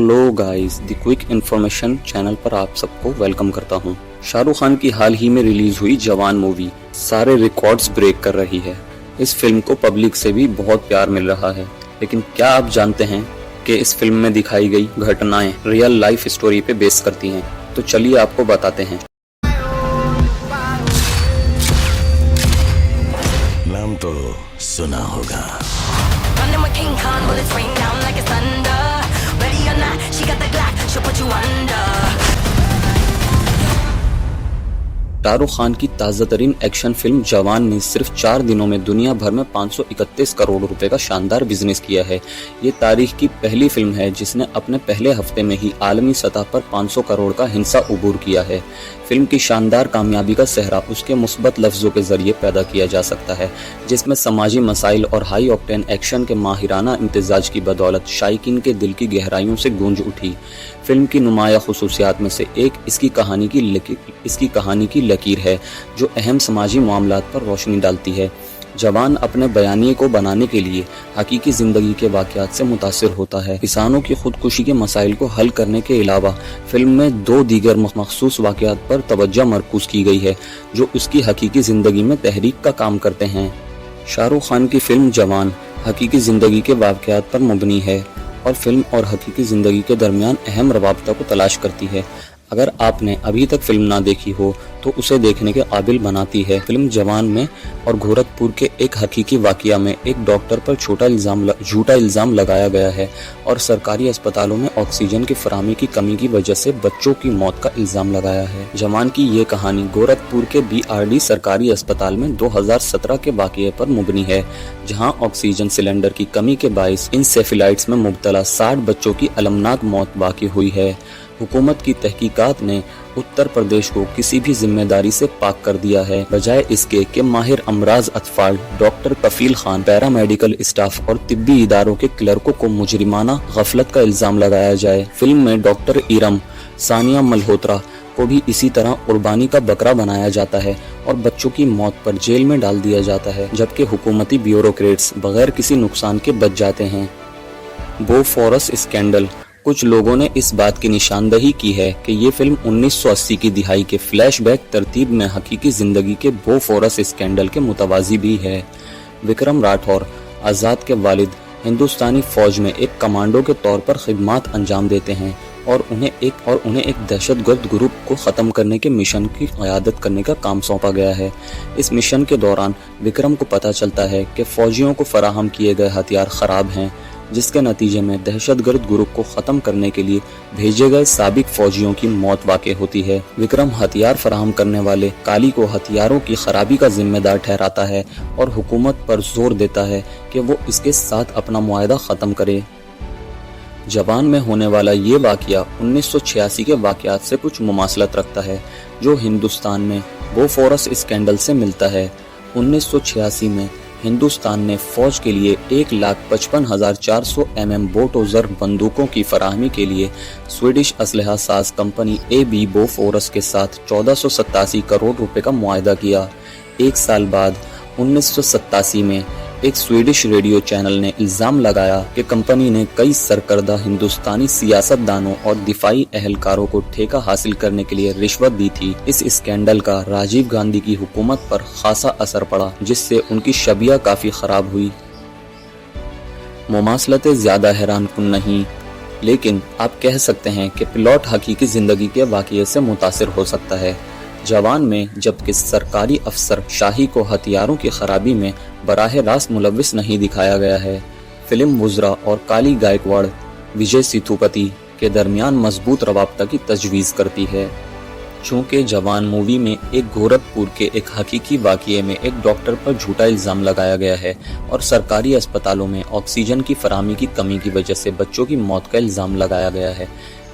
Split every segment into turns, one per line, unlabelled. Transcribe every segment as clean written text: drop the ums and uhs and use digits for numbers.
Hello guys, the quick information channel पर आप सबको वेलकम करता हूं। शाहरुख खान की हाल ही में रिलीज हुई जवान मूवी सारे रिकॉर्ड्स ब्रेक कर रही है। इस फिल्म को पब्लिक से भी बहुत प्यार मिल रहा है, लेकिन क्या आप जानते हैं कि इस फिल्म में दिखाई गई घटनाएं रियल लाइफ स्टोरी पे बेस करती हैं? तो चलिए आपको बताते हैं।
नाम तो सुना होगा।
Running with King Kong, bullets rain down like it's thunder. Ready or not, she got the Glock, she'll put you under.
Shahrukh Khan की ताज़ा तरीन एक्शन फिल्म जवान ने सिर्फ 4 दिनों में दुनिया भर में 531 करोड़ रुपए का शानदार बिजनेस किया है। ये तारीख की पहली फिल्म है जिसने अपने पहले हफ्ते में ही आलमी सतह पर 500 करोड़ का हिस्सा अबूर किया है। फिल्म की शानदार कामयाबी का सेहरा उसके मुस्बत लफ्जों के जरिए पैदा किया जा सकता है, जिसमें समाजी मसाइल और हाई ऑक्टेन एक्शन के माहिराना इम्तिजाज की बदौलत शायकीन के दिल की गहराइयों से गूंज उठी। फिल्म की नुमाया खुसूसियात में से एक इसकी कहानी की लकीर है, जो अहम समाजी मामलात पर रोशनी डालती है। जवान अपने बयानिए को बनाने के लिए हकीकी जिंदगी के वाकयात से मुतासिर होता है। किसानों की खुदकुशी के मसाइल को हल करने के अलावा फिल्म में 2 दीगर मखसूस वाकयात पर तवज्जो मरकूज की गई है, जो उसकी हकीकी जिंदगी में तहरीक का काम करते हैं। शाहरुख खान की फिल्म जवान हकीकी जिंदगी के वाकयात पर मुबनी है और फिल्म और हकीकी जिंदगी के दरमियान अहम रवाबता को तलाश करती है। अगर आपने अभी तक फिल्म ना देखी हो तो उसे देखने के काबिल बनाती है। फिल्म जवान में और गोरखपुर के एक हकीकी वाकया में एक डॉक्टर पर झूठा इल्जाम लगाया गया है और सरकारी अस्पतालों में ऑक्सीजन की फराहमी की कमी की वजह से बच्चों की मौत का इल्जाम लगाया है। जवान की ये कहानी गोरखपुर के BRD सरकारी अस्पताल में 2017 के वाकये पर मुबनी है, जहां ऑक्सीजन सिलेंडर की कमी के बाइस इंसेफेलाइटिस में मुब्तला 60 बच्चों की अलमनाक मौत वाक़ई हुई है। हुकूमत की तहकीकात ने उत्तर प्रदेश को किसी भी जिम्मेदारी से पाक कर दिया है, बजाय इसके कि माहिर अमराज अतफाल डॉक्टर कफील खान, पैरामेडिकल स्टाफ और तिब्बी इदारों के क्लर्कों को मुजरिमाना गफलत का इल्जाम लगाया जाए। फिल्म में डॉक्टर इरम, सानिया मल्होत्रा को भी इसी तरह कुर्बानी का बकरा बनाया जाता है और बच्चों की मौत पर जेल में डाल दिया जाता है, जबकि हुकूमती ब्यूरोक्रेट्स बगैर किसी नुकसान के बच जाते हैं। बोफोरस स्कैंडल। कुछ लोगों ने इस बात की निशानदही की है कि ये फिल्म 1980 की दिहाई के फ्लैशबैक तरतीब में हकीकी जिंदगी के बोफोरस स्कैंडल के मुतवाजी भी है। विक्रम राठौर, आज़ाद के वालिद, हिंदुस्तानी फौज में एक कमांडो के तौर पर खिदमात अंजाम देते हैं और उन्हें एक दहशतगर्द ग्रुप को ख़त्म करने के मिशन की क़यादत करने का काम सौंपा गया है। इस मिशन के दौरान विक्रम को पता चलता है कि फौजियों को फराहम किए गए हथियार ख़राब हैं, जिसके नतीजे में दहशतगर्द ग्रुप को ख़त्म करने के लिए भेजे गए साबिक फौजियों की मौत वाक़ई होती है। विक्रम हथियार फराहम करने वाले काली को हथियारों की खराबी का जिम्मेदार ठहराता है और हुकूमत पर जोर देता है कि वो इसके साथ अपना मुआहदा ख़त्म करे। जवान में होने वाला ये वाक़या 1986 के वाक़यात से कुछ मुमासलत रखता है, जो हिंदुस्तान में बोफोरस स्कैंडल से मिलता है। 1986 में हिंदुस्तान ने फौज के लिए 1,55,400 mm बोटोजर बंदूकों की फराहमी के लिए स्वीडिश असलहा साज कंपनी AB बोफोरस के साथ 1487 करोड़ रुपए का मुआहदा किया। एक साल बाद 1987 में एक स्वीडिश रेडियो चैनल ने इल्जाम लगाया कि कंपनी ने कई सरकर्दा हिंदुस्तानी सियासतदानों और दिफाई अहलकारों को ठेका हासिल करने के लिए रिश्वत दी थी। इस स्कैंडल का राजीव गांधी की हुकूमत पर खासा असर पड़ा, जिससे उनकी शबिया काफी खराब हुई। मुमासलतें ज्यादा हैरानकुन नहीं, लेकिन आप कह सकते हैं कि प्लॉट हकीकी जिंदगी के वाकये से मुतासिर हो सकता है। जवान में जबकि सरकारी अफसर शाही को हथियारों की खराबी में बराह रास्त मुलविस नहीं दिखाया गया है, फिल्म वुज़रा और काली गायकवाड़ विजय सेतुपति के दरमियान मजबूत रवाबता की तजवीज़ करती है। चूँकि जवान मूवी में एक गोरखपुर के एक हकीकी वाक़ये में एक डॉक्टर पर झूठा इल्ज़ाम लगाया गया है और सरकारी अस्पतालों में ऑक्सीजन की फराहमी की कमी की वजह से बच्चों की मौत का इल्ज़ाम लगाया गया है,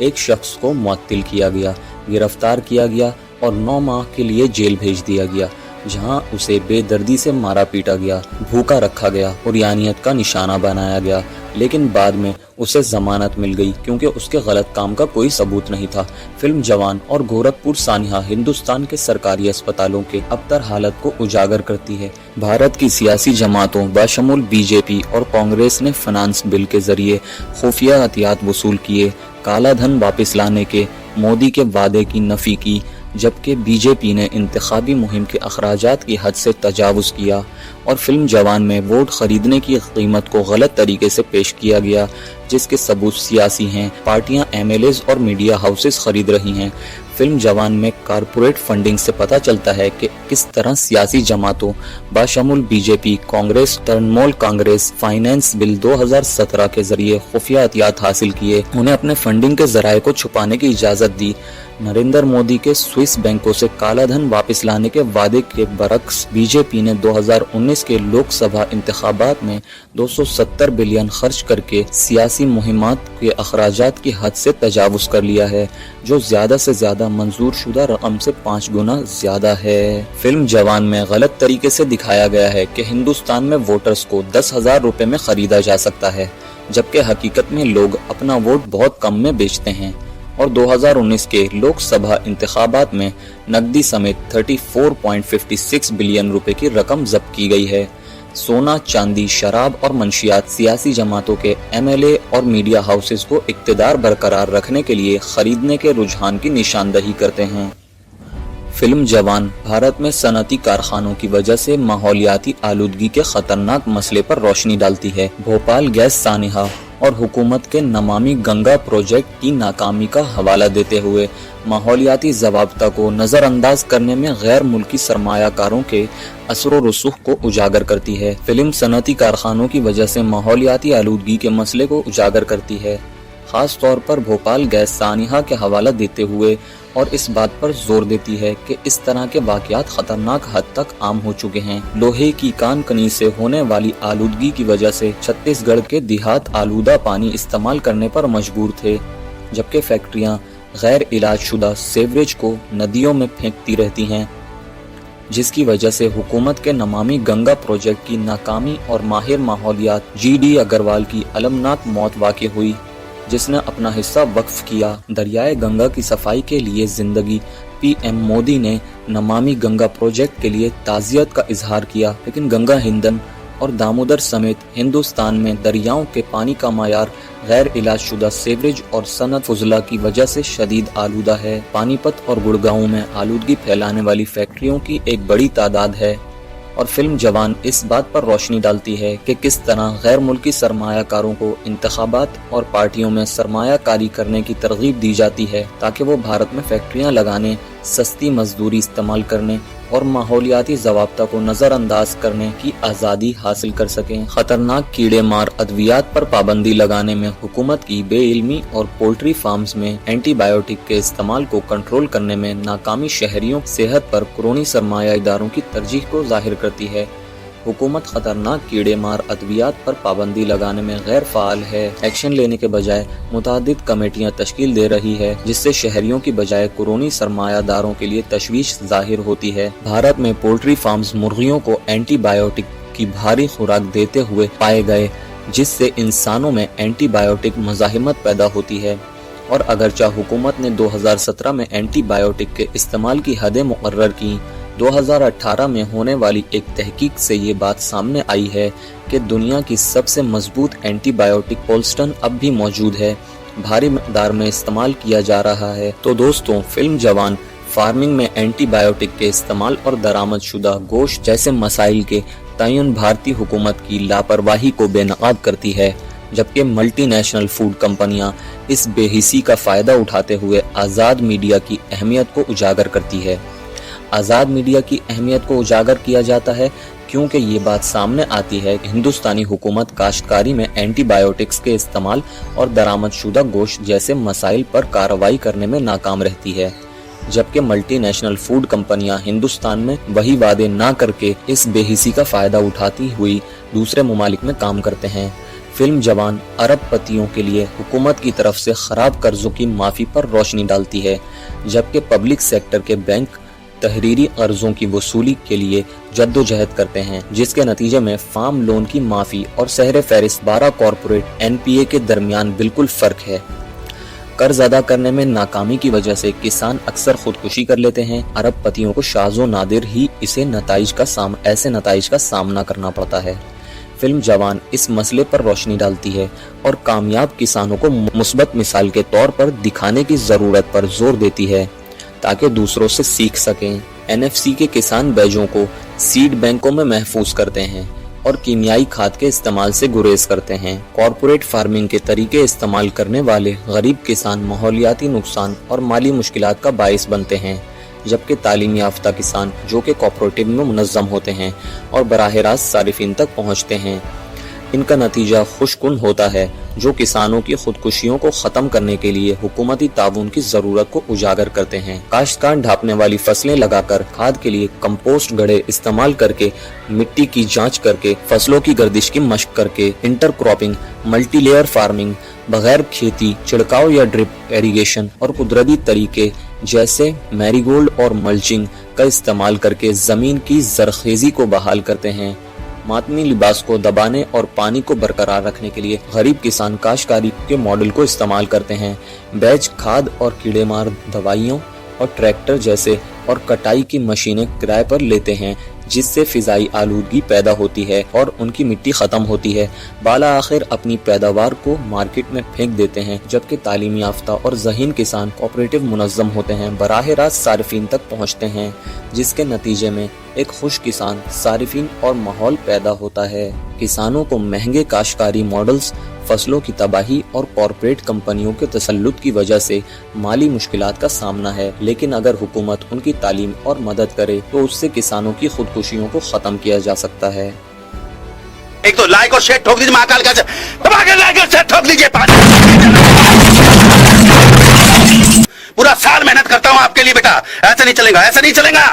एक शख्स को मुअत्तिल किया गया, गिरफ्तार किया गया और 9 माह के लिए जेल भेज दिया गया, जहां उसे बेदर्दी से मारा पीटा गया, भूखा रखा गया और यानियत का निशाना बनाया गया। लेकिन बाद में उसे जमानत मिल गई क्योंकि उसके गलत काम का कोई सबूत नहीं था। फिल्म जवान और गोरखपुर सानिया हिंदुस्तान के सरकारी अस्पतालों के अबतर हालत को उजागर करती है। भारत की सियासी जमातों बशमूल बीजेपी और कांग्रेस ने फाइनेंस बिल के जरिए खुफिया एहतियात वसूल किए, काला धन वापस लाने के मोदी के वादे की नफी की, जबकि बीजेपी ने इंतखाबी मुहिम के अखराजात की हद से तजावुज किया और फिल्म जवान में वोट खरीदने की कीमत को गलत तरीके से पेश किया गया, जिसके सबूत सियासी हैं। पार्टियां एमएलएज और मीडिया हाउसेस खरीद रही हैं। फिल्म जवान में कारपोरेट फंडिंग से पता चलता है कि किस तरह सियासी जमातों बशमूल BJP, Congress, Trinamool Congress finance bill 2017 के जरिए खुफिया एहतियात हासिल किए, उन्हें अपने फंडिंग के जराये को छुपाने की इजाजत दी। नरेंद्र मोदी के स्विस बैंकों से काला धन वापस लाने के वादे के बरक्स बीजेपी ने 2019 के लोकसभा इंतखाबात में 270 बिलियन खर्च करके सियासी मुहिमात के अखराजात की हद से तजावुज कर लिया है, जो ज्यादा से ज्यादा मंजूर शुदा रकम से 5 गुना ज्यादा है। फिल्म जवान में गलत तरीके से दिखाया गया है कि हिंदुस्तान में वोटर्स को 10,000 रुपए में खरीदा जा सकता है, जबकि हकीकत में लोग अपना वोट बहुत कम में बेचते हैं। और 2019 के लोकसभा इंतखाबात में नकदी समेत 34.56 बिलियन रुपए की रकम जब्त की गई है। सोना, चांदी, शराब और मंशियात सियासी जमातों के एमएलए और मीडिया हाउसेस को इक्तदार बरकरार रखने के लिए खरीदने के रुझान की निशानदही करते हैं। फिल्म जवान भारत में सनअती कारखानों की वजह से माहौलियाती आलूदगी के खतरनाक मसले पर रोशनी डालती है। भोपाल गैस सानिया और हुकूमत के नमामि गंगा प्रोजेक्ट की नाकामी का हवाला देते हुए माहौलियाती ज़वाब्ता को नज़रअंदाज करने में गैर मुल्की सरमायाकारों के असर व रसूख को उजागर करती है। फिल्म सनअती कारखानों की वजह से माहौलियाती आलूदगी के मसले को उजागर करती है, खास तौर पर भोपाल गैस सानिया के हवाला देते हुए, और इस बात पर जोर देती है कि इस तरह के वाक़यात खतरनाक हद तक आम हो चुके हैं। लोहे की कान कनी से होने वाली आलूदगी की वजह से छत्तीसगढ़ के देहात आलूदा पानी इस्तेमाल करने पर मजबूर थे, जबकि फैक्ट्रियां गैर इलाजशुदा सीवरेज को नदियों में फेंकती रहती हैं, जिसकी वजह से हुकूमत के नमामि गंगा प्रोजेक्ट की नाकामी और माहिर माहौलियात GD अग्रवाल की अलमनाक मौत वाक़ हुई, जिसने अपना हिस्सा वक्फ किया। दरियाए गंगा की सफाई के लिए जिंदगी PM मोदी ने नमामि गंगा प्रोजेक्ट के लिए ताज़ियत का इजहार किया, लेकिन गंगा, हिंदन और दामोदर समेत हिंदुस्तान में दरियाओं के पानी का मायार गैर इलाजशुदा सीवरेज और सनत फुजला की वजह से शदीद आलूदा है। पानीपत और गुड़गांव में आलूदगी फैलाने वाली फैक्ट्रियों की एक बड़ी तादाद है, और फिल्म जवान इस बात पर रोशनी डालती है कि किस तरह गैर मुल्की सरमायाकारों को इंतखाबात और पार्टियों में सरमायाकारी करने की तरगीब दी जाती है ताकि वो भारत में फैक्ट्रियां लगाने, सस्ती मजदूरी इस्तेमाल करने और माहौलियाती ज़वाब्ता को नज़रअंदाज करने की आज़ादी हासिल कर सकें। खतरनाक कीड़े मार अद्वियात पर पाबंदी लगाने में हुकूमत की बेइल्मी और पोल्ट्री फार्म्स में एंटीबायोटिक के इस्तेमाल को कंट्रोल करने में नाकामी शहरियों की सेहत पर कुरोनी सरमाया इदारों की तरजीह को जाहिर करती है। हुकूमत खतरनाक कीड़े मार अद्वियात पर पाबंदी लगाने में गैर फाल है, एक्शन लेने के बजाय मुतादिद कमेटियां तश्कील दे रही है, जिससे शहरियों की बजाय कुरोनी सरमायादारों के लिए तशवीश जाहिर होती है। भारत में पोल्ट्री फार्म्स मुर्गियों को एंटीबायोटिक की भारी खुराक देते हुए पाए गए, जिससे इंसानों में एंटीबायोटिक मुज़ाहिमत पैदा होती है। और अगरचा हुकूमत ने 2017 में एंटीबायोटिक के इस्तेमाल की हदें मुकर्रर की, 2018 में होने वाली एक तहकीक से ये बात सामने आई है कि दुनिया की सबसे मजबूत एंटीबायोटिक पोल्स्टन अब भी मौजूद है, भारी मकदार में इस्तेमाल किया जा रहा है। तो दोस्तों, फिल्म जवान फार्मिंग में एंटीबायोटिक के इस्तेमाल और दरामद शुदा गोश्त जैसे मसाइल के तयन भारतीय हुकूमत की लापरवाही को बेनकाब करती है, जबकि मल्टी नेशनल फूड कंपनियां इस बेहिसी का फ़ायदा उठाते हुए आज़ाद मीडिया की अहमियत को उजागर करती है। आज़ाद मीडिया की अहमियत को उजागर किया जाता है क्योंकि ये बात सामने आती है कि हिंदुस्तानी हुकूमत काश्तकारी में एंटीबायोटिक्स के इस्तेमाल और दरामदशुदा गोश्त जैसे मसाइल पर कार्रवाई करने में नाकाम रहती है, जबकि मल्टी नेशनल फूड कंपनियां हिंदुस्तान में वही वादे ना करके इस बेहिसी का फ़ायदा उठाती हुई दूसरे ममालिक में काम करते हैं। फिल्म जवान अरबपतियों के लिए हुकूमत की तरफ से खराब कर्जों की माफ़ी पर रोशनी डालती है, जबकि पब्लिक सेक्टर के बैंक तहरीरी कर्जों की वसूली के लिए जद्दोजहद करते हैं, जिसके नतीजे में फार्म लोन की माफी और सहरे फहरिस्त 12 कॉरपोरेट एनपीए के दरमियान बिल्कुल फर्क है। कर्ज अदा करने में नाकामी की वजह से किसान अक्सर खुदकुशी कर लेते हैं। अरबपतियों को शाज़ो नादिर ही ऐसे नताइज का सामना करना पड़ता है। फिल्म जवान इस मसले पर रोशनी डालती है और कामयाब किसानों को मुस्बत मिसाल के तौर पर दिखाने की जरूरत पर जोर देती है ताकि दूसरों से सीख सकें। एनएफसी के किसान बैजों को सीड बैंकों में महफूज करते हैं और कीमियाई खाद के इस्तेमाल से गुरेज करते हैं। कॉरपोरेट फार्मिंग के तरीके इस्तेमाल करने वाले गरीब किसान माहौलियाती नुकसान और माली मुश्किलात का बाइस बनते हैं, जबकि तालीम याफ्ता किसान जो कि कोऑपरेटिव में मुनज़्ज़म होते हैं और बराह रास्त सारिफिन तक पहुंचते हैं, इनका नतीजा खुशकुन होता है, जो किसानों की खुदकुशियों को ख़त्म करने के लिए हुकूमती ताउन की ज़रूरत को उजागर करते हैं। काश्तकार ढापने वाली फसलें लगाकर, खाद के लिए कंपोस्ट गड्ढे इस्तेमाल करके, मिट्टी की जांच करके, फसलों की गर्दिश की मशक करके, इंटरक्रॉपिंग, मल्टीलेयर फार्मिंग, बगैर खेती, छिड़काव या ड्रिप इरिगेशन और कुदरती तरीके जैसे मैरीगोल्ड और मल्चिंग का इस्तेमाल करके ज़मीन की जरखेज़ी को बहाल करते हैं। मातमी लिबास को दबाने और पानी को बरकरार रखने के लिए गरीब किसान काश्तकारी के मॉडल को इस्तेमाल करते हैं। बैच खाद और कीड़ेमार दवाइयों और ट्रैक्टर जैसे और कटाई की मशीनें किराए पर लेते हैं, जिससे फिजाई आलूदगी पैदा होती है और उनकी मिट्टी खत्म होती है। बाला आखिर अपनी पैदावार को मार्केट में फेंक देते हैं, जबकि तालीम याफ्ता और ज़हीन किसान कोऑपरेटिव मुनज़्ज़म होते हैं, बराह रास्त सारिफिन तक पहुंचते हैं, जिसके नतीजे में एक खुश किसान, सारिफिन और माहौल पैदा होता है। किसानों को महंगे काश्तकारी मॉडल्स, फसलों की तबाही और कॉरपोरेट कंपनियों के तसल्लुत की वजह से माली मुश्किलात का सामना है, लेकिन अगर हुकूमत उनकी तालीम और मदद करे तो उससे किसानों की खुदकुशियों को खत्म किया जा सकता है।
एक तो लाइक और शेयर ठोक दीजिए, महाकाल का दबा के लाइक और शेयर ठोक दीजिए। पूरा साल मेहनत करता हूँ आपके लिए बेटा, ऐसा नहीं चलेगा, ऐसा नहीं चलेगा।